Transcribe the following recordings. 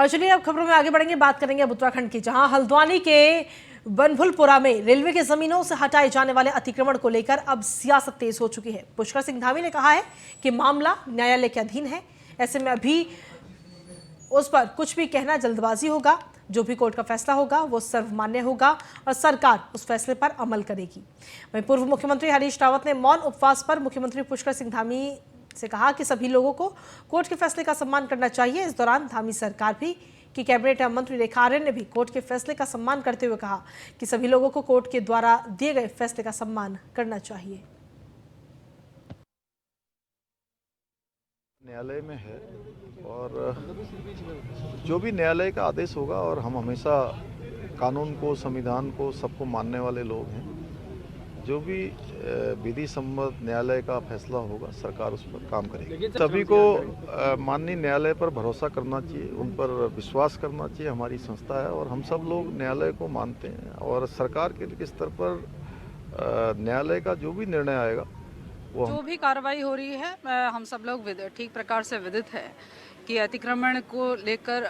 और चलिए अब खबरों में आगे बढ़ेंगे, बात करेंगे अब उत्तराखंड की, जहां हल्द्वानी के बनभुलपुरा में रेलवे के जमीनों से हटाए जाने वाले अतिक्रमण को लेकर अब सियासत तेज हो चुकी है। पुष्कर सिंह धामी ने कहा है कि मामला न्यायालय के अधीन है, ऐसे में अभी उस पर कुछ भी कहना जल्दबाजी होगा। जो भी कोर्ट का फैसला होगा वो सर्वमान्य होगा और सरकार उस फैसले पर अमल करेगी। वहीं पूर्व मुख्यमंत्री हरीश रावत ने मौन उपवास पर मुख्यमंत्री पुष्कर सिंह धामी से कहा कि सभी लोगों को कोर्ट के फैसले का सम्मान करना चाहिए। इस दौरान धामी सरकार भी की कैबिनेट मंत्री रेखा आर्य ने भी कोर्ट के फैसले का सम्मान करते हुए कहा कि सभी लोगों को कोर्ट के द्वारा दिए गए फैसले का सम्मान करना चाहिए। न्यायालय में है और जो भी न्यायालय का आदेश होगा, और हम हमेशा कानून को, संविधान को, सबको मानने वाले लोग हैं। जो भी विधि सम्मत न्यायालय का फैसला होगा, सरकार उस पर काम करेगी। सभी को माननीय न्यायालय पर भरोसा करना चाहिए, उन पर विश्वास करना चाहिए। हमारी संस्था है और हम सब लोग न्यायालय को मानते हैं और सरकार के स्तर पर न्यायालय का जो भी निर्णय आएगा, जो भी कार्रवाई हो रही है, हम सब लोग ठीक प्रकार से विदित है कि अतिक्रमण को लेकर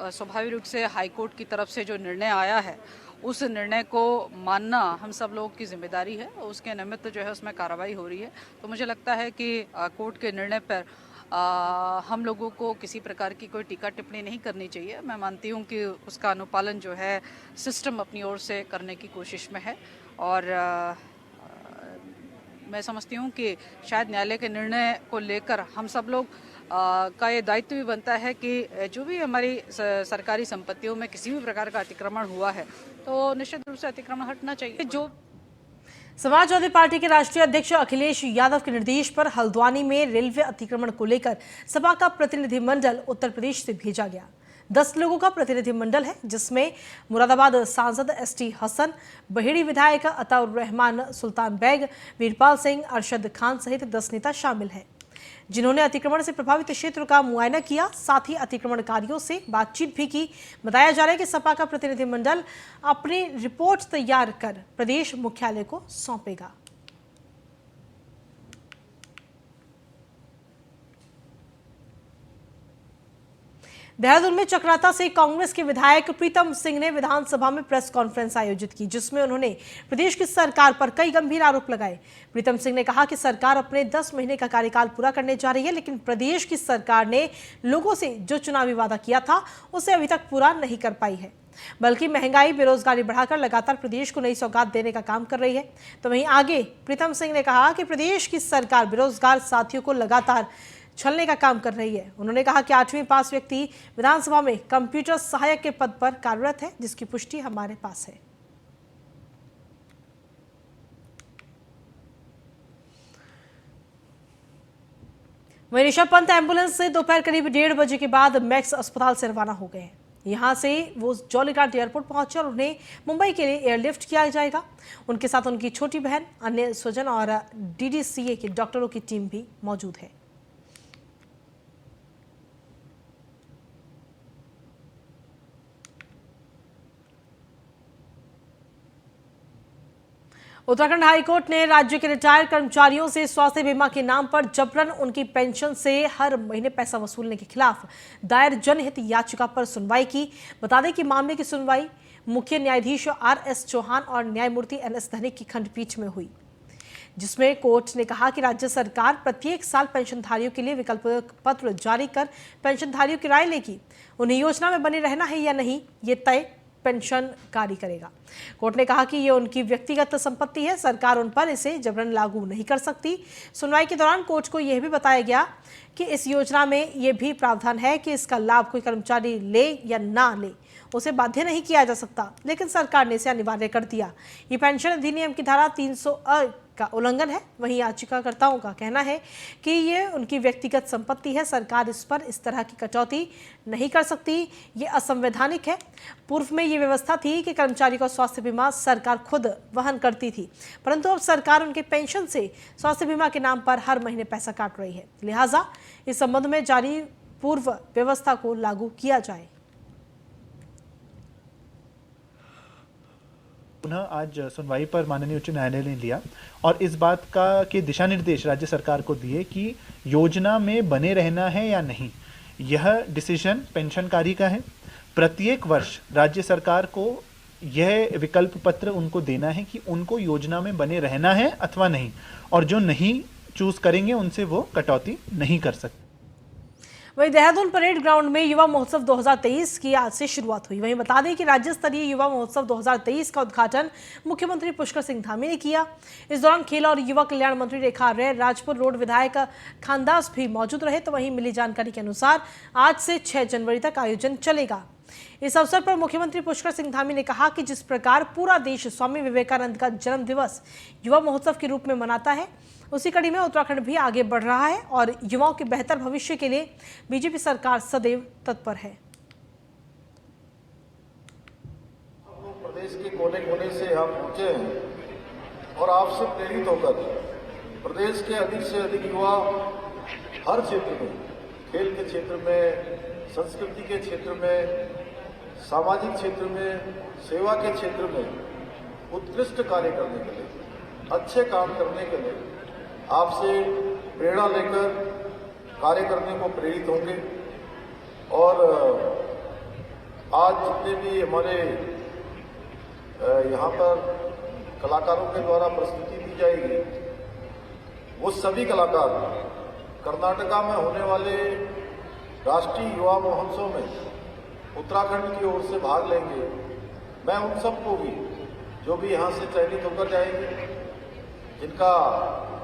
स्वाभाविक रूप से हाईकोर्ट की तरफ से जो निर्णय आया है, उस निर्णय को मानना हम सब लोगों की जिम्मेदारी है। उसके निमित्त जो है उसमें कार्रवाई हो रही है। तो मुझे लगता है कि कोर्ट के निर्णय पर हम लोगों को किसी प्रकार की कोई टीका टिप्पणी नहीं करनी चाहिए। मैं मानती हूँ कि उसका अनुपालन जो है सिस्टम अपनी ओर से करने की कोशिश में है और मैं समझती हूँ कि शायद न्यायालय के निर्णय को लेकर हम सब लोग का ये दायित्व भी बनता है कि जो भी हमारी सरकारी संपत्तियों में किसी भी प्रकार का अतिक्रमण हुआ है तो निश्चित रूप से अतिक्रमण हटना चाहिए। जो समाजवादी पार्टी के राष्ट्रीय अध्यक्ष अखिलेश यादव के निर्देश पर हल्द्वानी में रेलवे अतिक्रमण को लेकर सपा का प्रतिनिधिमंडल उत्तर प्रदेश से भेजा गया। 10 लोगों का प्रतिनिधिमंडल है, जिसमें मुरादाबाद सांसद एसटी हसन, बहेड़ी विधायक अताउर रहमान सुल्तान बैग, वीरपाल सिंह, अरशद खान सहित 10 नेता शामिल हैं, जिन्होंने अतिक्रमण से प्रभावित क्षेत्र का मुआयना किया। साथ ही अतिक्रमणकारियों से बातचीत भी की। बताया जा रहा है कि सपा का प्रतिनिधिमंडल अपनी रिपोर्ट तैयार कर प्रदेश मुख्यालय को सौंपेगा। देहरादून में चक्राता से कांग्रेस के विधायक प्रीतम सिंह ने विधानसभा में प्रेस कॉन्फ्रेंस आयोजित की, जिसमें उन्होंने प्रदेश की सरकार पर कई गंभीर आरोप लगाए। प्रीतम सिंह ने कहा कि सरकार अपने 10 महीने का कार्यकाल पूरा करने जा रही है, लेकिन प्रदेश की सरकार ने लोगों से जो चुनावी वादा किया था उसे अभी तक पूरा नहीं कर पाई है, बल्कि महंगाई, बेरोजगारी बढ़ाकर लगातार प्रदेश को नई सौगात देने का काम कर रही है। तो वहीं आगे प्रीतम सिंह ने कहा कि प्रदेश की सरकार बेरोजगार साथियों को लगातार छलने का काम कर रही है। उन्होंने कहा कि 8वीं पास व्यक्ति विधानसभा में कंप्यूटर सहायक के पद पर कार्यरत है, जिसकी पुष्टि हमारे पास है। वहीं ऋषभ पंत एम्बुलेंस से दोपहर करीब 1:30 बजे के बाद मैक्स अस्पताल से रवाना हो गए हैं। यहां से वो जॉलीग्रांट एयरपोर्ट पहुंचे और उन्हें मुंबई के लिए एयरलिफ्ट किया जाएगा। उनके साथ उनकी छोटी बहन, अन्य स्वजन और डीडीसीए के डॉक्टरों की टीम भी मौजूद है। उत्तराखंड हाईकोर्ट ने राज्य के रिटायर्ड कर्मचारियों से स्वास्थ्य बीमा के नाम पर जबरन उनकी पेंशन से हर महीने पैसा वसूलने के खिलाफ दायर जनहित याचिका पर सुनवाई की। बता दें कि मामले की सुनवाई मुख्य न्यायाधीश RS चौहान और न्यायमूर्ति NS धनिक की खंडपीठ में हुई, जिसमें कोर्ट ने कहा कि राज्य सरकार प्रत्येक साल पेंशनधारियों के लिए विकल्प पत्र जारी कर पेंशनधारियों की राय लेगी। उन्हें योजना में बने रहना है या नहीं, ये तय पेंशनकारी करेगा। कोर्ट ने कहा कि ये उनकी व्यक्तिगत संपत्ति है, सरकार उन पर इसे जबरन लागू नहीं कर सकती। सुनवाई के दौरान कोर्ट को यह भी बताया गया कि इस योजना में यह भी प्रावधान है कि इसका लाभ कोई कर्मचारी ले या ना ले, उसे बाध्य नहीं किया जा सकता, लेकिन सरकार ने इसे अनिवार्य कर दिया। ये पेंशन अधिनियम की धारा 300 का उल्लंघन है। वहीं याचिकाकर्ताओं का कहना है कि ये उनकी व्यक्तिगत संपत्ति है, सरकार इस पर इस तरह की कटौती नहीं कर सकती, ये असंवैधानिक है। पूर्व में ये व्यवस्था थी कि कर्मचारी का स्वास्थ्य बीमा सरकार खुद वहन करती थी, परंतु अब सरकार उनके पेंशन से स्वास्थ्य बीमा के नाम पर हर महीने पैसा काट रही है। लिहाजा इस संबंध में जारी पूर्व व्यवस्था को लागू किया जाए। पुनः आज सुनवाई पर माननीय उच्च न्यायालय ने लिया और इस बात का के दिशा निर्देश राज्य सरकार को दिए कि योजना में बने रहना है या नहीं। यह डिसीजन पेंशनकारी का है। प्रत्येक वर्ष राज्य सरकार को यह विकल्प पत्र उनको देना है कि उनको योजना में बने रहना है अथवा नहीं, और जो नहीं चूज करेंगे उनसे वो कटौती नहीं कर सकते। वहीं देहरादून परेड ग्राउंड में युवा महोत्सव 2023 की आज से शुरुआत हुई। वहीं बता दें कि राज्य स्तरीय युवा महोत्सव 2023 का उद्घाटन मुख्यमंत्री पुष्कर सिंह धामी ने किया। इस दौरान खेल और युवा कल्याण मंत्री रेखा आर्य, राजपुर रोड विधायक खानदास भी मौजूद रहे। तो वहीं मिली जानकारी के अनुसार आज से 6 जनवरी तक आयोजन चलेगा। इस अवसर पर मुख्यमंत्री पुष्कर सिंह धामी ने कहा कि जिस प्रकार पूरा देश स्वामी विवेकानंद का जन्म दिवस युवा महोत्सव के रूप में मनाता है, उसी कड़ी में उत्तराखंड भी आगे बढ़ रहा है और युवाओं के बेहतर भविष्य के लिए बीजेपी सरकार सदैव तत्पर है। प्रदेश के कोने कोने से यहाँ पहुंचे हैं और आपसे प्रेरित होकर प्रदेश के अधिक से अधिक युवा हर क्षेत्र में, खेल के क्षेत्र में, संस्कृति के क्षेत्र में, सामाजिक क्षेत्र में, सेवा के क्षेत्र में उत्कृष्ट कार्य करने के लिए, अच्छे काम करने के लिए आपसे प्रेरणा लेकर कार्य करने को प्रेरित होंगे। और आज जितने भी हमारे यहाँ पर कलाकारों के द्वारा प्रस्तुति दी जाएगी, वो सभी कलाकार कर्नाटका में होने वाले राष्ट्रीय युवा महोत्सव में उत्तराखंड की ओर से भाग लेंगे। मैं उन सबको भी, जो भी यहाँ से चयनित होकर जाएंगे, जिनका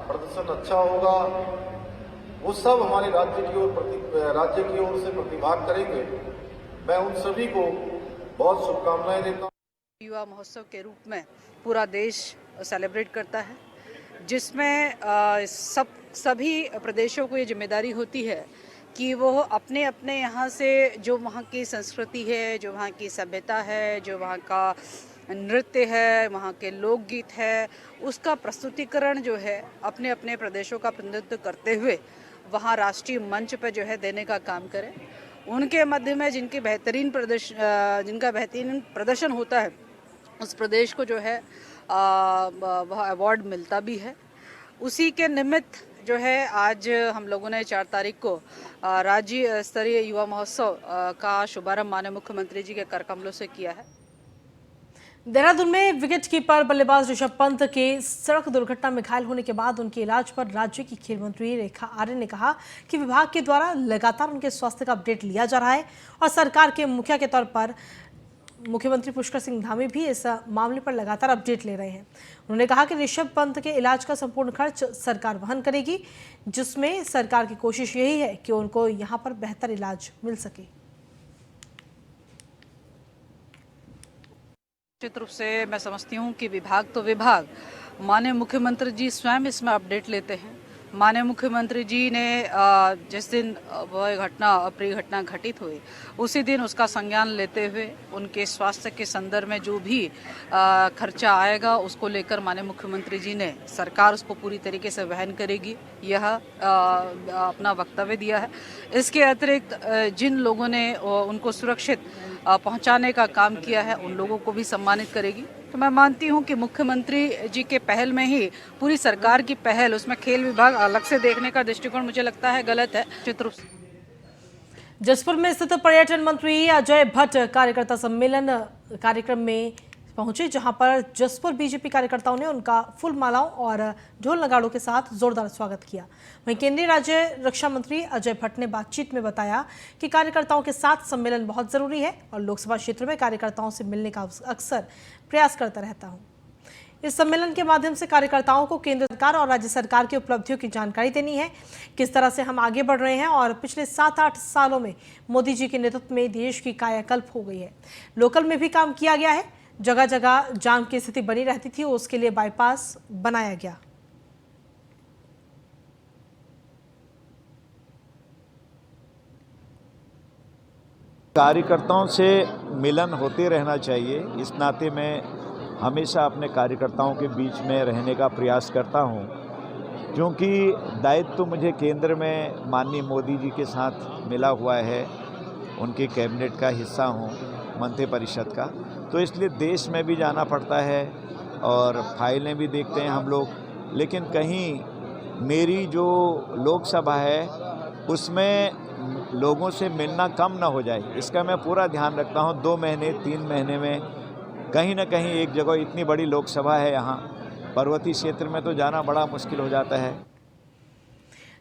प्रदर्शन अच्छा होगा, वो सब हमारे राज्य की ओर से प्रतिभाग करेंगे। मैं उन सभी को बहुत शुभकामनाएं देता हूँ। युवा महोत्सव के रूप में पूरा देश सेलिब्रेट करता है, जिसमें सभी प्रदेशों को ये जिम्मेदारी होती है कि वो अपने अपने यहाँ से जो वहाँ की संस्कृति है, जो वहाँ की सभ्यता है, जो वहाँ का नृत्य है, वहाँ के लोकगीत है, उसका प्रस्तुतिकरण जो है अपने अपने प्रदेशों का प्रतिनिधित्व करते हुए वहाँ राष्ट्रीय मंच पर जो है देने का काम करें। उनके मध्य में जिनका बेहतरीन प्रदर्शन होता है, उस प्रदेश को जो है वह अवार्ड मिलता भी है। उसी के निमित्त जो है आज हम लोगों ने 4 तारीख को राज्य स्तरीय युवा महोत्सव का शुभारंभ माननीय मुख्यमंत्री जी के कर कमलों से किया है। देहरादून में विकेट कीपर बल्लेबाज ऋषभ पंत के सड़क दुर्घटना में घायल होने के बाद उनके इलाज पर राज्य की खेल मंत्री रेखा आर्य ने कहा कि विभाग के द्वारा लगातार उनके स्वास्थ्य का अपडेट लिया जा रहा है और सरकार के मुखिया के तौर पर मुख्यमंत्री पुष्कर सिंह धामी भी इस मामले पर लगातार अपडेट ले रहे हैं। उन्होंने कहा कि ऋषभ पंत के इलाज का संपूर्ण खर्च सरकार वहन करेगी, जिसमें सरकार की कोशिश यही है कि उनको यहाँ पर बेहतर इलाज मिल सके। निश्चित रूप से मैं समझती हूँ कि विभाग माननीय मुख्यमंत्री जी स्वयं इसमें अपडेट लेते हैं। माननीय मुख्यमंत्री जी ने जिस दिन वह अप्रिय घटना घटित हुई, उसी दिन उसका संज्ञान लेते हुए उनके स्वास्थ्य के संदर्भ में जो भी खर्चा आएगा, उसको लेकर माननीय मुख्यमंत्री जी ने सरकार उसको पूरी तरीके से वहन करेगी, यह अपना वक्तव्य दिया है। इसके अतिरिक्त जिन लोगों ने उनको सुरक्षित पहुंचाने का काम किया है, उन लोगों को भी सम्मानित करेगी। तो मैं मानती हूं कि मुख्यमंत्री जी के पहल में ही पूरी सरकार की पहल, उसमें खेल विभाग अलग से देखने का दृष्टिकोण मुझे लगता है गलत है। चित्र जसपुर में स्थित पर्यटन मंत्री अजय भट्ट कार्यकर्ता सम्मेलन कार्यक्रम में पहुंचे, जहां पर जसपुर बीजेपी कार्यकर्ताओं ने उनका फूल मालाओं और ढोल नगाड़ों के साथ जोरदार स्वागत किया। वहीं केंद्रीय राज्य रक्षा मंत्री अजय भट्ट ने बातचीत में बताया कि कार्यकर्ताओं के साथ सम्मेलन बहुत जरूरी है और लोकसभा क्षेत्र में कार्यकर्ताओं से मिलने का अक्सर प्रयास करता रहता हूं। इस सम्मेलन के माध्यम से कार्यकर्ताओं को केंद्र सरकार और राज्य सरकार की उपलब्धियों की जानकारी देनी है, किस तरह से हम आगे बढ़ रहे हैं और पिछले 7-8 सालों में मोदी जी के नेतृत्व में देश की कायाकल्प हो गई है। लोकल में भी काम किया गया है, जगह जगह जाम की स्थिति बनी रहती थी, उसके लिए बाईपास बनाया गया। कार्यकर्ताओं से मिलन होते रहना चाहिए। इस नाते मैं हमेशा अपने कार्यकर्ताओं के बीच में रहने का प्रयास करता हूं, क्योंकि दायित्व तो मुझे केंद्र में माननीय मोदी जी के साथ मिला हुआ है, उनके कैबिनेट का हिस्सा हूं, मंत्रिपरिषद का, तो इसलिए देश में भी जाना पड़ता है और फाइलें भी देखते हैं हम लोग। लेकिन कहीं मेरी जो लोकसभा है उसमें लोगों से मिलना कम ना हो जाए, इसका मैं पूरा ध्यान रखता हूँ। 2 महीने 3 महीने में कहीं ना कहीं एक जगह, इतनी बड़ी लोकसभा है यहाँ, पर्वतीय क्षेत्र में तो जाना बड़ा मुश्किल हो जाता है।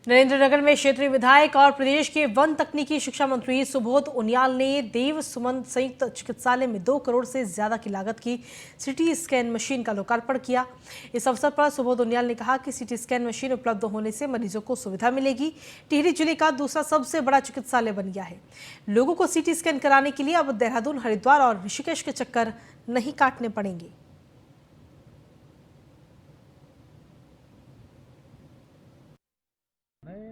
नरेंद्रनगर में क्षेत्रीय विधायक और प्रदेश के वन तकनीकी शिक्षा मंत्री सुबोध उनियाल ने देव सुमन संयुक्त चिकित्सालय में 2 करोड़ से ज्यादा की लागत की सीटी स्कैन मशीन का लोकार्पण किया। इस अवसर पर सुबोध उनियाल ने कहा कि सीटी स्कैन मशीन उपलब्ध होने से मरीजों को सुविधा मिलेगी। टिहरी जिले का दूसरा सबसे बड़ा चिकित्सालय बन गया है। लोगों को सीटी स्कैन कराने के लिए अब देहरादून, हरिद्वार और ऋषिकेश के चक्कर नहीं काटने पड़ेंगे। नए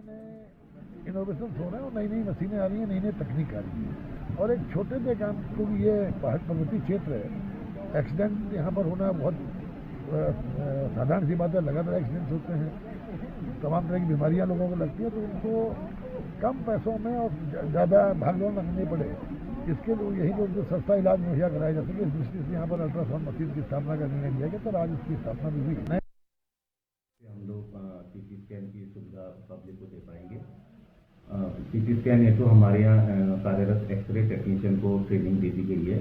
इनोवेशन हो रहे हैं और नई नई मशीनें आ रही हैं, नई नई तकनीक आ रही है। और एक छोटे से काम, क्योंकि ये पहाड़ पर्वतीय क्षेत्र है, एक्सीडेंट यहाँ पर होना बहुत साधारण सी बात है। लगातार एक्सीडेंट्स होते हैं, तमाम तरह की बीमारियाँ लोगों को लगती है, तो उनको कम पैसों में और ज़्यादा भागदौड़ न करनी पड़े, इसके लिए यही लोग जो सस्ता इलाज मुहैया कराया जा सके, इस दृष्टि से यहाँ पर अल्ट्रासाउंड मशीन की स्थापना का निर्णय लिया गया। तो आज उसकी स्थापना भी हुई। हम लोग सीटी स्कैन की सुविधा पब्लिक को दे पाएंगे। सीटी स्कैन हेतु हमारे यहाँ कार्यरत एक्सरे टेक्नीशियन को ट्रेनिंग दे दी गई है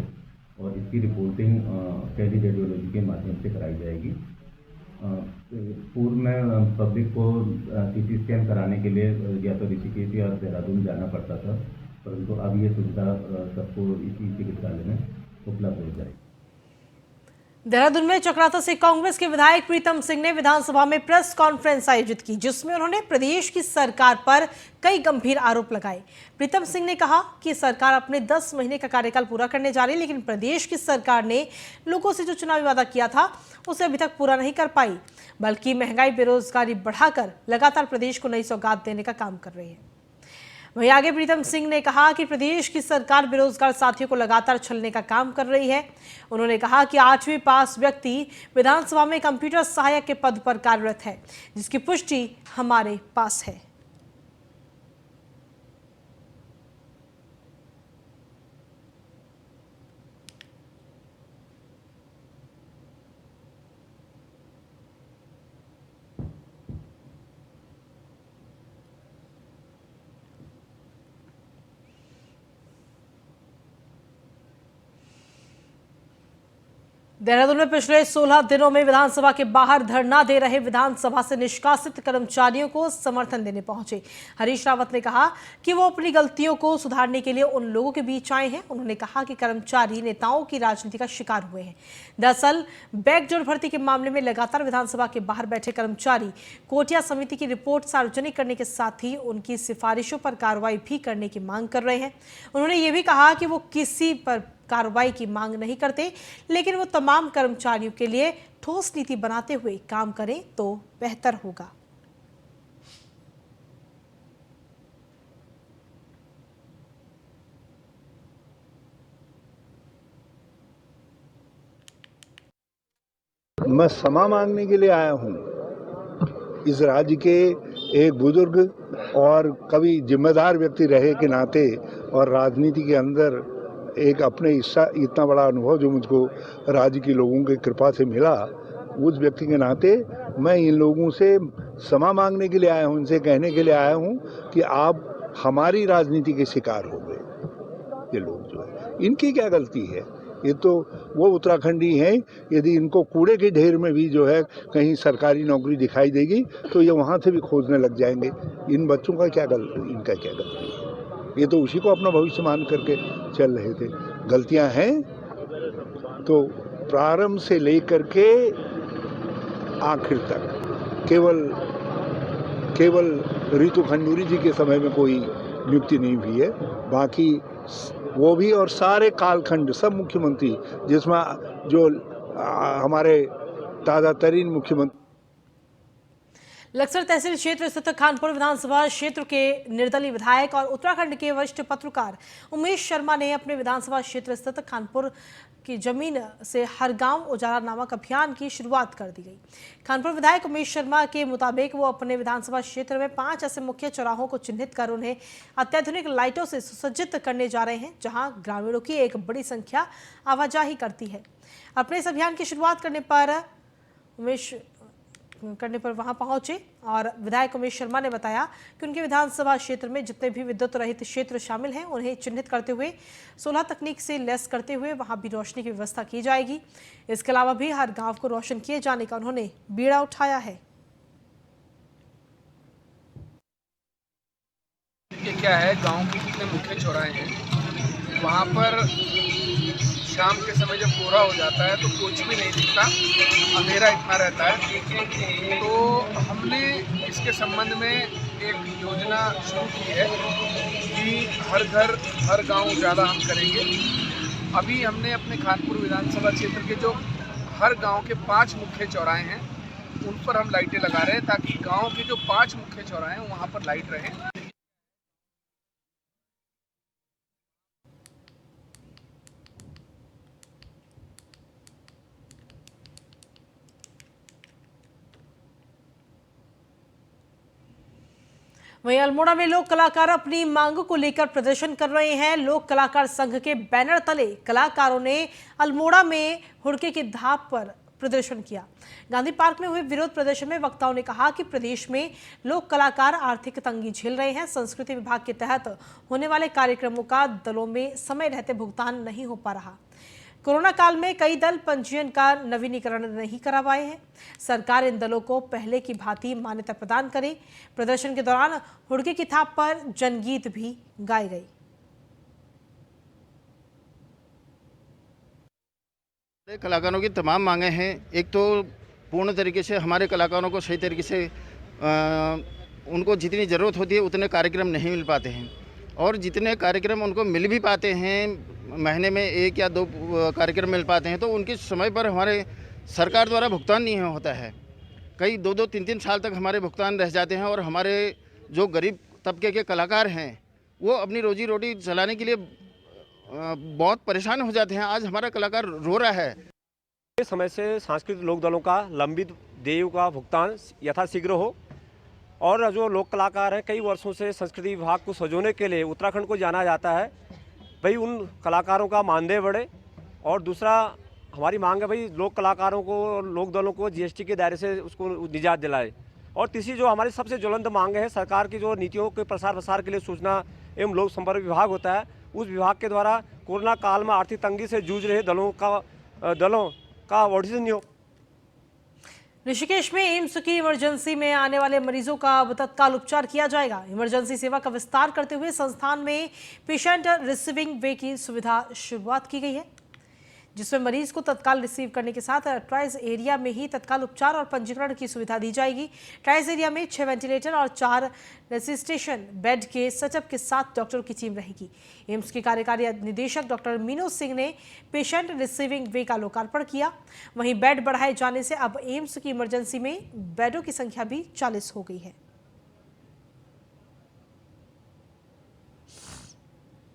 और इसकी रिपोर्टिंग टेली रेडियोलॉजी के माध्यम से कराई जाएगी। पूर्व में पब्लिक को सीटी स्कैन कराने के लिए या तो ऋषिकेश या देहरादून जाना पड़ता था, परंतु अब ये सुविधा सबको इसी चिकित्सालय में उपलब्ध हो जाएगी। देहरादून में चक्राता से कांग्रेस के विधायक प्रीतम सिंह ने विधानसभा में प्रेस कॉन्फ्रेंस आयोजित की, जिसमें उन्होंने प्रदेश की सरकार पर कई गंभीर आरोप लगाए। प्रीतम सिंह ने कहा कि सरकार अपने 10 महीने का कार्यकाल पूरा करने जा रही है, लेकिन प्रदेश की सरकार ने लोगों से जो चुनावी वादा किया था उसे अभी तक पूरा नहीं कर पाई, बल्कि महंगाई, बेरोजगारी बढ़ाकर लगातार प्रदेश को नई सौगात देने का काम कर रही है। वहीं आगे प्रीतम सिंह ने कहा कि प्रदेश की सरकार बेरोजगार साथियों को लगातार छलने का काम कर रही है। उन्होंने कहा कि 8वीं पास व्यक्ति विधानसभा में कंप्यूटर सहायक के पद पर कार्यरत है, जिसकी पुष्टि हमारे पास है। देहरादून में पिछले 16 दिनों में विधानसभा के बाहर धरना दे रहे विधानसभा से निष्कासित कर्मचारियों को समर्थन देने पहुंचे हरीश रावत ने कहा कि वो अपनी गलतियों को सुधारने के लिए उन लोगों के बीच आए हैं। उन्होंने कहा कि कर्मचारी नेताओं की राजनीति का शिकार हुए हैं। दरअसल बैकडोर भर्ती के मामले में लगातार विधानसभा के बाहर बैठे कर्मचारी कोटिया समिति की रिपोर्ट सार्वजनिक करने के साथ ही उनकी सिफारिशों पर कार्रवाई भी करने की मांग कर रहे हैं। उन्होंने ये भी कहा कि वो किसी पर कार्रवाई की मांग नहीं करते, लेकिन वो तमाम कर्मचारियों के लिए ठोस नीति बनाते हुए काम करें तो बेहतर होगा। मैं क्षमा मांगने के लिए आया हूं। इस राज्य के एक बुजुर्ग और कभी जिम्मेदार व्यक्ति रहे के नाते और राजनीति के अंदर एक अपने हिस्सा इतना बड़ा अनुभव जो मुझको राज्य के लोगों की कृपा से मिला, उस व्यक्ति के नाते मैं इन लोगों से क्षमा मांगने के लिए आया हूं। इनसे कहने के लिए आया हूं कि आप हमारी राजनीति के शिकार हो गए। ये लोग जो है, इनकी क्या गलती है? ये तो वो उत्तराखंडी हैं। यदि इनको कूड़े के ढेर में भी जो है कहीं सरकारी नौकरी दिखाई देगी तो ये वहाँ से भी खोजने लग जाएंगे। इन बच्चों का क्या इनका क्या गलती है? ये तो उसी को अपना भविष्य मान करके चल रहे थे। गलतियां हैं तो प्रारंभ से लेकर के आखिर तक केवल रितु खंडूरी जी के समय में कोई नियुक्ति नहीं हुई है, बाकी वो भी और सारे कालखंड सब मुख्यमंत्री, जिसमें जो हमारे ताज़ा तरीन मुख्यमंत्री लक्सर तहसील क्षेत्र स्थित खानपुर विधानसभा क्षेत्र के निर्दलीय विधायक और उत्तराखंड के वरिष्ठ पत्रकार उमेश शर्मा ने अपने विधानसभा क्षेत्र स्थित खानपुर की जमीन से हर गांव उजाला नामक अभियान की शुरुआत कर दी गई। खानपुर विधायक उमेश शर्मा के मुताबिक वो अपने विधानसभा क्षेत्र में 5 ऐसे मुख्य चौराहों को चिन्हित कर उन्हें अत्याधुनिक लाइटों से सुसज्जित करने जा रहे हैं, जहां ग्रामीणों की एक बड़ी संख्या आवाजाही करती है। अपने इस अभियान की शुरुआत करने पर उमेश करने पर वहां पहुंचे और विधायक उमेश शर्मा ने बताया कि उनके विधानसभा क्षेत्र में जितने भी विद्युत रहित क्षेत्र शामिल हैं उन्हें चिन्हित करते हुए सोलर तकनीक से लैस करते हुए वहां भी रोशनी की व्यवस्था की जाएगी। इसके अलावा भी हर गांव को रोशन किए जाने का उन्होंने बीड़ा उठाया है। क्या है, गांव के जितने मुख्य चौराहे हैं वहाँ पर शाम के समय जब कोहरा हो जाता है तो कुछ भी नहीं दिखता, अंधेरा इतना रहता है। तो हमने इसके संबंध में एक योजना शुरू की है कि हर घर हर गांव ज़्यादा हम करेंगे। अभी हमने अपने खानपुर विधानसभा क्षेत्र के जो हर गांव के 5 मुख्य चौराहे हैं उन पर हम लाइटें लगा रहे हैं ताकि गांव के जो 5 मुख्य चौराहे हैं वहाँ पर लाइट रहे। वहीं अल्मोड़ा में लोक कलाकार अपनी मांगों को लेकर प्रदर्शन कर रहे हैं। लोक कलाकार संघ के बैनर तले कलाकारों ने अल्मोड़ा में हुड़के की धाप पर प्रदर्शन किया। गांधी पार्क में हुए विरोध प्रदर्शन में वक्ताओं ने कहा कि प्रदेश में लोक कलाकार आर्थिक तंगी झेल रहे हैं। संस्कृति विभाग के तहत होने वाले कार्यक्रमों का दलों में समय रहते भुगतान नहीं हो पा रहा। कोरोना काल में कई दल पंजीयन का नवीनीकरण नहीं करा पाए हैं। सरकार इन दलों को पहले की भांति मान्यता प्रदान करे। प्रदर्शन के दौरान हुड़के की थाप पर जनगीत भी गाए गए। कलाकारों की तमाम मांगे हैं। एक तो पूर्ण तरीके से हमारे कलाकारों को सही तरीके से उनको जितनी ज़रूरत होती है उतने कार्यक्रम नहीं मिल पाते हैं, और जितने कार्यक्रम उनको मिल भी पाते हैं महीने में 1 या 2 कार्यक्रम मिल पाते हैं तो उनके समय पर हमारे सरकार द्वारा भुगतान नहीं होता है। कई 2-2, 3-3 साल तक हमारे भुगतान रह जाते हैं और हमारे जो गरीब तबके के कलाकार हैं वो अपनी रोजी रोटी चलाने के लिए बहुत परेशान हो जाते हैं। आज हमारा कलाकार रो रहा है। इस समय से सांस्कृतिक लोक दलों का लंबित देय का भुगतान यथाशीघ्र हो, और जो लोक कलाकार हैं कई वर्षों से संस्कृति विभाग को सजोने के लिए उत्तराखंड को जाना जाता है, भाई उन कलाकारों का मानदेय बढ़े। और दूसरा हमारी मांग है भाई लोक कलाकारों को, लोक दलों को जीएसटी के दायरे से उसको निजात दिलाए। और तीसरी जो हमारी सबसे ज्वलंत मांग है, सरकार की जो नीतियों के प्रसार प्रसार के लिए सूचना एवं लोक संपर्क विभाग होता है, उस विभाग के द्वारा कोरोना काल में आर्थिक तंगी से जूझ रहे दलों का ऑडिशन नियोग। ऋषिकेश में एम्स की इमरजेंसी में आने वाले मरीजों का तत्काल उपचार किया जाएगा। इमरजेंसी सेवा का विस्तार करते हुए संस्थान में पेशेंट रिसीविंग वे की सुविधा शुरुआत की गई है, जिसमें मरीज को तत्काल रिसीव करने के साथ ट्राइज एरिया में ही तत्काल उपचार और पंजीकरण की सुविधा दी जाएगी। ट्राइज एरिया में 6 वेंटिलेटर और 4 रेसिस्टेशन बेड के सेटअप के साथ डॉक्टरों की टीम रहेगी। एम्स के कार्यकारी निदेशक डॉक्टर मीनू सिंह ने पेशेंट रिसीविंग वे का लोकार्पण किया। वहीं बेड बढ़ाए जाने से अब एम्स की इमरजेंसी में बेडों की संख्या भी 40 हो गई है।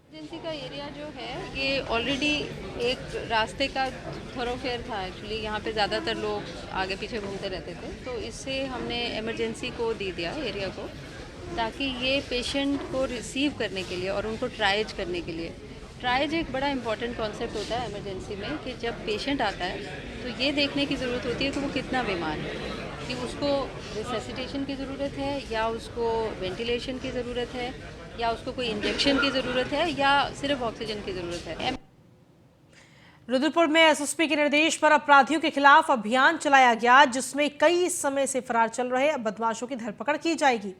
इमरजेंसी का एरिया जो है ये ऑलरेडी एक रास्ते का थोरोफेयर था। एक्चुअली यहाँ पे ज़्यादातर लोग आगे पीछे घूमते रहते थे, तो इससे हमने इमरजेंसी को दे दिया एरिया को, ताकि ये पेशेंट को रिसीव करने के लिए और उनको ट्राइज करने के लिए। ट्राइज एक बड़ा इंपॉर्टेंट कॉन्सेप्ट होता है इमरजेंसी में, कि जब पेशेंट आता है तो ये देखने की ज़रूरत होती है कि वो कितना बीमार है, कि उसको रिसेसिटेशन की ज़रूरत है या उसको वेंटिलेशन की ज़रूरत है या उसको कोई इंजेक्शन की ज़रूरत है या सिर्फ ऑक्सीजन की ज़रूरत है। रुद्रपुर में एसएसपी के निर्देश पर अपराधियों के खिलाफ अभियान चलाया गया, जिसमें कई समय से फरार चल रहे बदमाशों की धरपकड़ की जाएगी।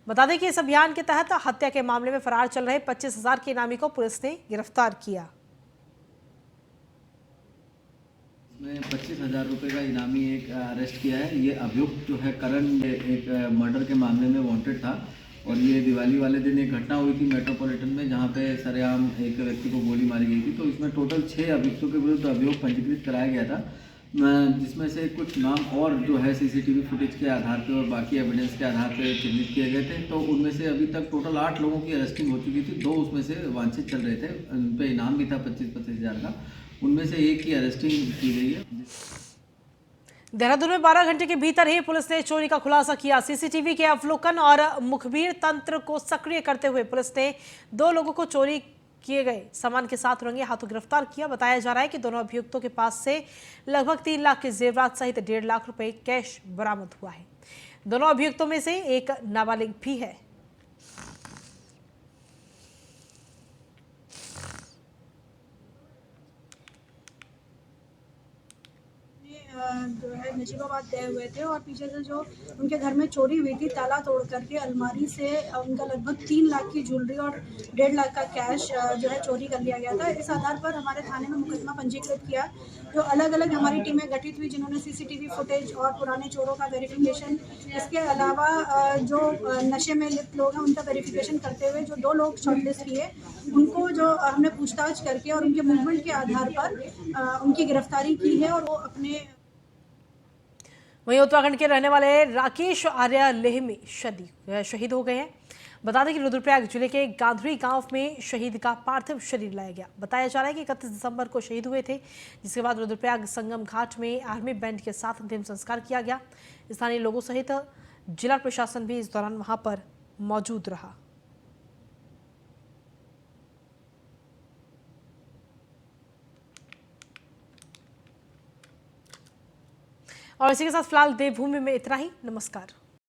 बता दें कि इस अभियान के तहत हत्या के मामले में फरार चल रहे 25,000 के इनामी को पुलिस ने गिरफ्तार किया। इसमें 25,000 रुपये का इनामी एक अरेस्ट किया है। ये अभियुक्त जो है करण एक मर्डर के मामले में वांटेड था, और ये दिवाली वाले दिन एक घटना हुई थी मेट्रोपॉलिटन में जहाँ पे सरेआम एक व्यक्ति को गोली मारी गई थी। तो इसमें टोटल 6 अभियुक्तों के विरुद्ध अभियोग पंजीकृत कराया गया था, जिसमें से कुछ नाम और जो है सीसीटीवी फुटेज के आधार पे और बाकी एविडेंस के आधार पे चिन्हित किए गए थे। तो उनमें से अभी तक टोटल 8 लोगों की अरेस्टिंग हो चुकी थी। 2 उसमें से वांछित चल रहे थे, उन पर इनाम भी था 25,000 का। उनमें से एक की अरेस्टिंग की गई है। देहरादून में 12 घंटे के भीतर ही पुलिस ने चोरी का खुलासा किया। सीसीटीवी के अवलोकन और मुखबिर तंत्र को सक्रिय करते हुए पुलिस ने 2 लोगों को चोरी किए गए सामान के साथ रंगे हाथों गिरफ्तार किया। बताया जा रहा है कि दोनों अभियुक्तों के पास से लगभग 3 लाख के जेवरात सहित 1.5 लाख रुपए कैश बरामद हुआ है। दोनों अभियुक्तों में से एक नाबालिग भी है। जो है नजीबाबाद गए हुए थे और पीछे से जो उनके घर में चोरी हुई थी, ताला तोड़ करके अलमारी से उनका लगभग 3 लाख की ज्वेलरी और 1.5 लाख का कैश जो है चोरी कर लिया गया था। इस आधार पर हमारे थाने में मुकदमा पंजीकृत किया। जो अलग अलग हमारी टीमें गठित हुई जिन्होंने सीसीटीवी फुटेज और पुराने चोरों का वेरिफिकेशन, इसके अलावा जो नशे में लिप्त लोग हैं उनका वेरिफिकेशन करते हुए जो 2 लोग शॉर्टलिस्ट किए उनको जो हमने पूछताछ करके और उनके मूवमेंट के आधार पर उनकी गिरफ्तारी की है और वो अपने। वहीं उत्तराखंड के रहने वाले राकेश आर्य लेह में शहीद हो गए हैं। बता दें कि रुद्रप्रयाग जिले के गांधरी गांव में शहीद का पार्थिव शरीर लाया गया। बताया जा रहा है कि 31 दिसंबर को शहीद हुए थे, जिसके बाद रुद्रप्रयाग संगम घाट में आर्मी बैंड के साथ अंतिम संस्कार किया गया। स्थानीय लोगों सहित जिला प्रशासन भी इस दौरान वहां पर मौजूद रहा। और इसी के साथ फिलहाल देवभूमि में इतना ही। नमस्कार।